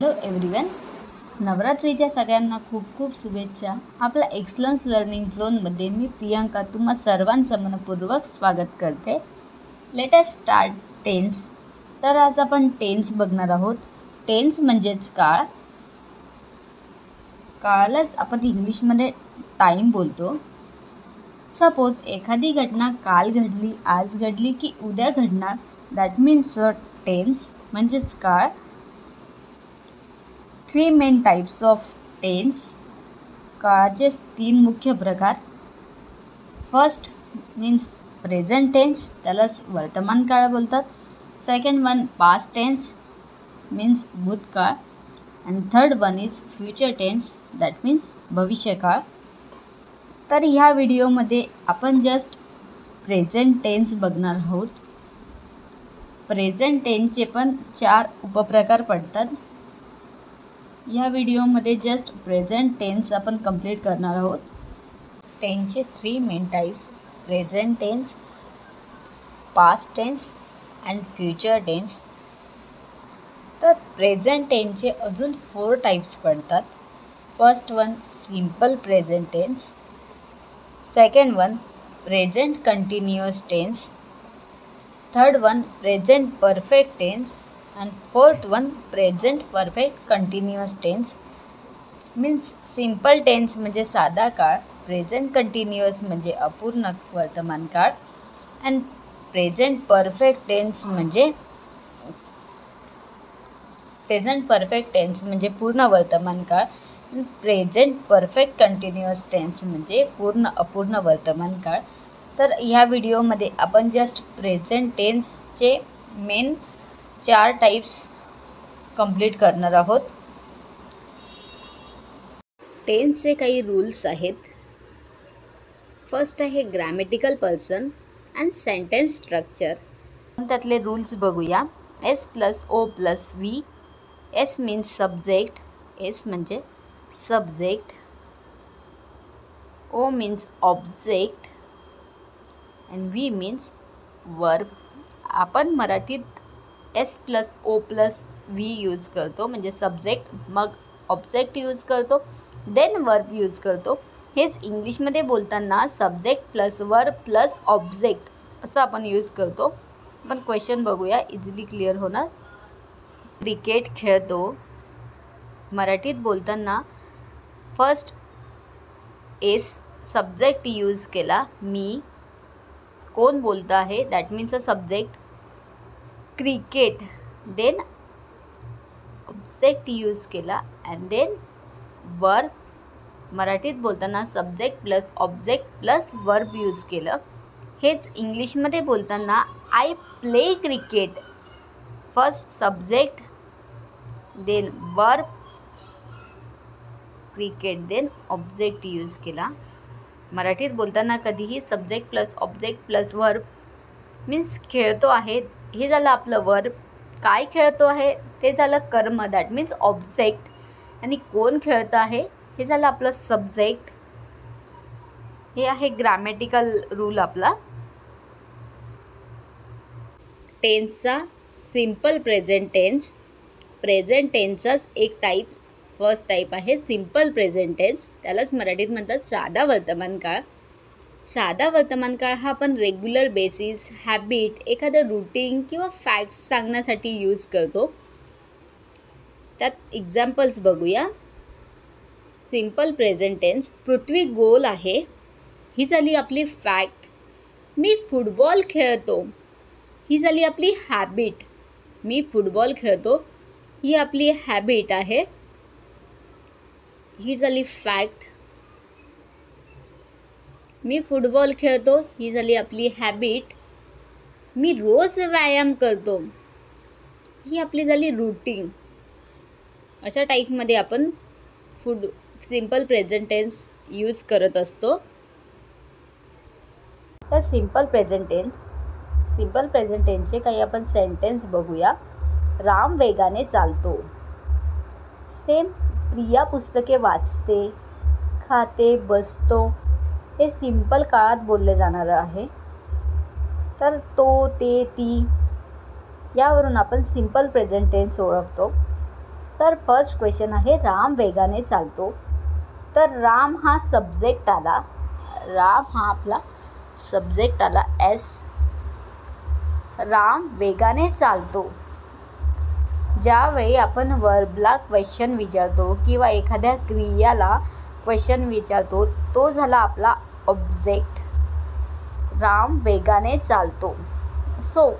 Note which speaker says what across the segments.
Speaker 1: Hello everyone, नवरात्रीच्या सगळ्यांना खूप खूप शुभेच्छा. आपल्या एक्सलन्स लर्निंग झोनमध्ये मी प्रियांका तुम्हा सर्वांचं मनपूर्वक स्वागत करते. Let us start tense. तर आज आपण टेन्स बघणार आहोत. टेन्स म्हणजेच काळ. काळालाच आपण इंग्लिशमध्ये टाईम बोलतो. सपोज एखादी घटना काल घडली, आज घडली की उद्या घडणार, दॅट मीन्स टेन्स म्हणजेच काळ. 3 मेन टाइप्स ऑफ टेन्स. काळाचे 3 मुख्य प्रकार. फर्स्ट मीन्स प्रेझेंट टेन्स, त्यालाच वर्तमान काळ बोलतात. Second one past tense means भूतकाळ. And third one is future tense, that means भविष्यकाळ. तर ह्या व्हिडिओमध्ये आपण जस्ट प्रेझेंट टेन्स बघणार आहोत. प्रेझेंट टेन्सचे पण 4 उपप्रकार पडतात. या व्हिडिओमध्ये जस्ट प्रेझेंट टेन्स आपण कंप्लीट करणार आहोत. टेन्सचे 3 main types: present tense, past tense and future tense. तर प्रेझेंट टेन्सचे अजून 4 टाइप्स पडतात. First one simple present tense, second one present continuous tense, third one present perfect tense and fourth one present perfect continuous tense. Means simple tense म्हणजे साधा काळ, present continuous म्हणजे अपूर्ण वर्तमान काळ, अँड प्रेझेंट परफेक्ट टेन्स म्हणजे पूर्ण वर्तमान काळ, आणि प्रेझेंट परफेक्ट कंटिन्युअस टेन्स म्हणजे पूर्ण अपूर्ण वर्तमान काळ. तर ह्या व्हिडिओमध्ये आपण जस्ट प्रेझेंट टेन्सचे मेन 4 टाइप्स कंप्लीट करणार आहोत. टेन्सचे काही रूल्स आहेत. फर्स्ट आहे grammatical person and sentence structure. त्यातले रूल्स बघूया. S plus O plus V. S means subject, S म्हणजे subject. O means object and V means verb. आपण मराठीत S plus O plus V use करतो, म्हणजे subject, मग object use करतो, then verb use करतो. हेच इंग्लिशमध्ये बोलताना subject plus verb plus object असं आपण यूज करतो. पण क्वेश्चन बघूया, इझिली क्लिअर होणार. क्रिकेट खेळतो. मराठीत बोलताना फर्स्ट एस सब्जेक्ट यूज केला, मी. कोण बोलतं आहे, that means a subject. Cricket, then object use केला अँड देन वर्ब. मराठीत बोलताना subject plus object plus verb use केलं. हेच इंग्लिशमध्ये बोलताना I play cricket. First subject, then verb, cricket, then object use केला. मराठीत बोलताना कधीही subject plus object plus verb. Means खेळतो आहे, हे झालं आपलं वर्ब. काय खेळतो आहे ते झालं कर्म, दॅट मीन्स ऑब्जेक्ट. आणि कोण खेळतं आहे हे झालं आपलं सब्जेक्ट. हे आहे ग्रॅमॅटिकल रूल आपला. टेन्सचा सिंपल प्रेझेंट टेन्स. प्रेझेंट टेन्सचाच एक टाईप, फर्स्ट टाईप आहे सिंपल प्रेझेंट टेन्स. त्यालाच मराठीत म्हणतात साधा वर्तमान काळ. साधा वर्तमान काळ हा आपण रेग्युलर बेसिस, हॅबिट, एखादं रूटीन किंवा फॅक्ट्स सांगण्यासाठी यूज करतो. त्यात एक्झाम्पल्स बघूया. सिंपल प्रेझेंट टेन्स, पृथ्वी गोल आहे, ही झाली आपली फॅक्ट. मी फुटबॉल खेळतो, ही झाली आपली हॅबिट. मी फुटबॉल खेळतो ही आपली हॅबिट आहे, ही झाली फॅक्ट. मी फुटबॉल खेळतो ही झाली आपली हॅबिट. मी रोज व्यायाम करतो ही आपली झाली रूटीन. अशा टाईपमध्ये आपण सिंपल प्रेझेंट टेन्स यूज करत असतो. तर सिंपल प्रेझेंट टेन्सचे काही आपण सेंटेन्स बघूया. राम वेगाने चालतो. सेम प्रिया पुस्तके वाचते, खाते, बसतो. हे सिंपल काळात बोलले जाणार आहे. तर तो, ते, ती यावरून आपण सिंपल प्रेझेंट टेन्स ओळखतो. तर फर्स्ट क्वेश्चन आहे राम वेगाने चालतो. तर राम हा सब्जेक्ट आला, राम हा आपला सब्जेक्ट आला एस. राम वेगाने चालतो. ज्यावेळी आपण वर्बला क्वेश्चन विचारतो किंवा एखाद्या क्रियाला क्वेश्चन विचारतो तो झाला आपला ऑब्जेक्ट. राम वेगाने चालतो. सो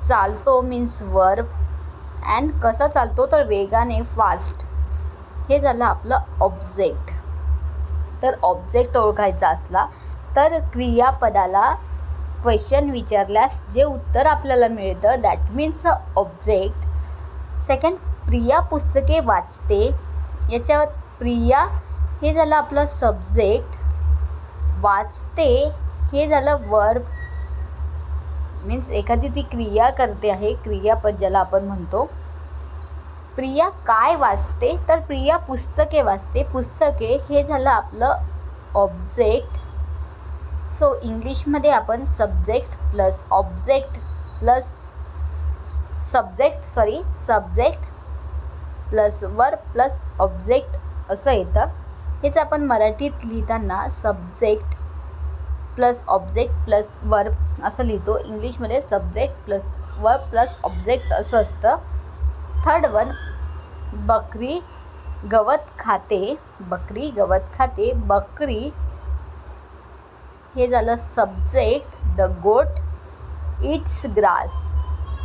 Speaker 1: चालतो मीन्स वर्ब अँड कसा चालतो तर वेगाने, फास्ट. हे झालं आपलं ऑब्जेक्ट. तर ऑब्जेक्ट ओळखायचा असला तर क्रियापदाला क्वेश्चन विचारल्यास जे उत्तर आपल्याला मिळतं that means object. Second, Priya पुस्तके वाचते. याच्यावर प्रिया हे झालं आपलं सब्जेक्ट. वाचते हे झालं वर्ब मीन्स एखादी ती क्रिया करते आहे, क्रियापद ज्याला आपण म्हणतो. प्रिया काय वाचते तर प्रिया पुस्तके वाचते. पुस्तके हे झालं आपलं ऑब्जेक्ट. सो इंग्लिशमध्ये आपण subject plus object plus subject plus verb plus object असं येतं. हेच आपण मराठीत लिहिताना subject plus object plus verb असं लिहितो. इंग्लिशमध्ये subject plus verb plus object असं असतं. थर्ड वन, बकरी गवत खाते. बकरी गवत खाते. बकरी हे झालं सब्जेक्ट. द गोट इट्स ग्रास.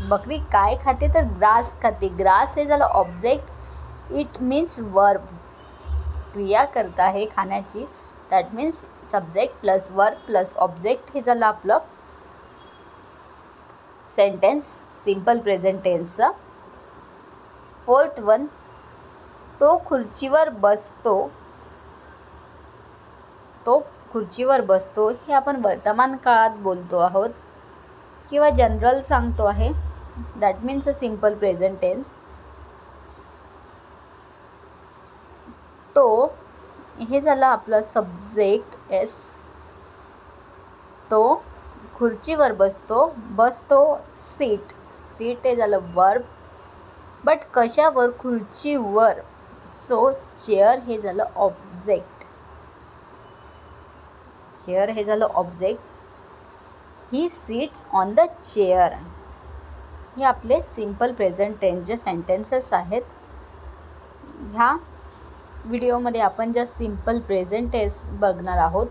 Speaker 1: बकरी काय खाते तर ग्रास खाते. ग्रास हे झालं ऑब्जेक्ट. इट मीन्स वर्ब, क्रिया करता आहे खाण्याची, that means subject plus verb plus object. हे झालं आपलं सेंटेन्स सिम्पल प्रेझेंट टेन्सचं. फोर्थ वन, तो खुर्चीवर बसतो. तो खुर्चीवर बसतो हे आपण वर्तमान काळात बोलतो आहोत किंवा जनरल सांगतो आहे, that means a simple present tense. तो हे झालं आपलं सब्जेक्ट एस. तो खुर्चीवर बसतो. बसतो सीट. सीट हे झालं वर्ब. बट कशावर? खुर्चीवर. सो चेअर हे झालं ऑब्जेक्ट. चेअर हे झालं object. He seats on the chair. हे आपले सिम्पल प्रेझेंट टेन्सचे सेंटेन्सेस आहेत. ह्या व्हिडिओमध्ये आपण जस्ट सिम्पल प्रेझेंट टेन्स बघणार आहोत.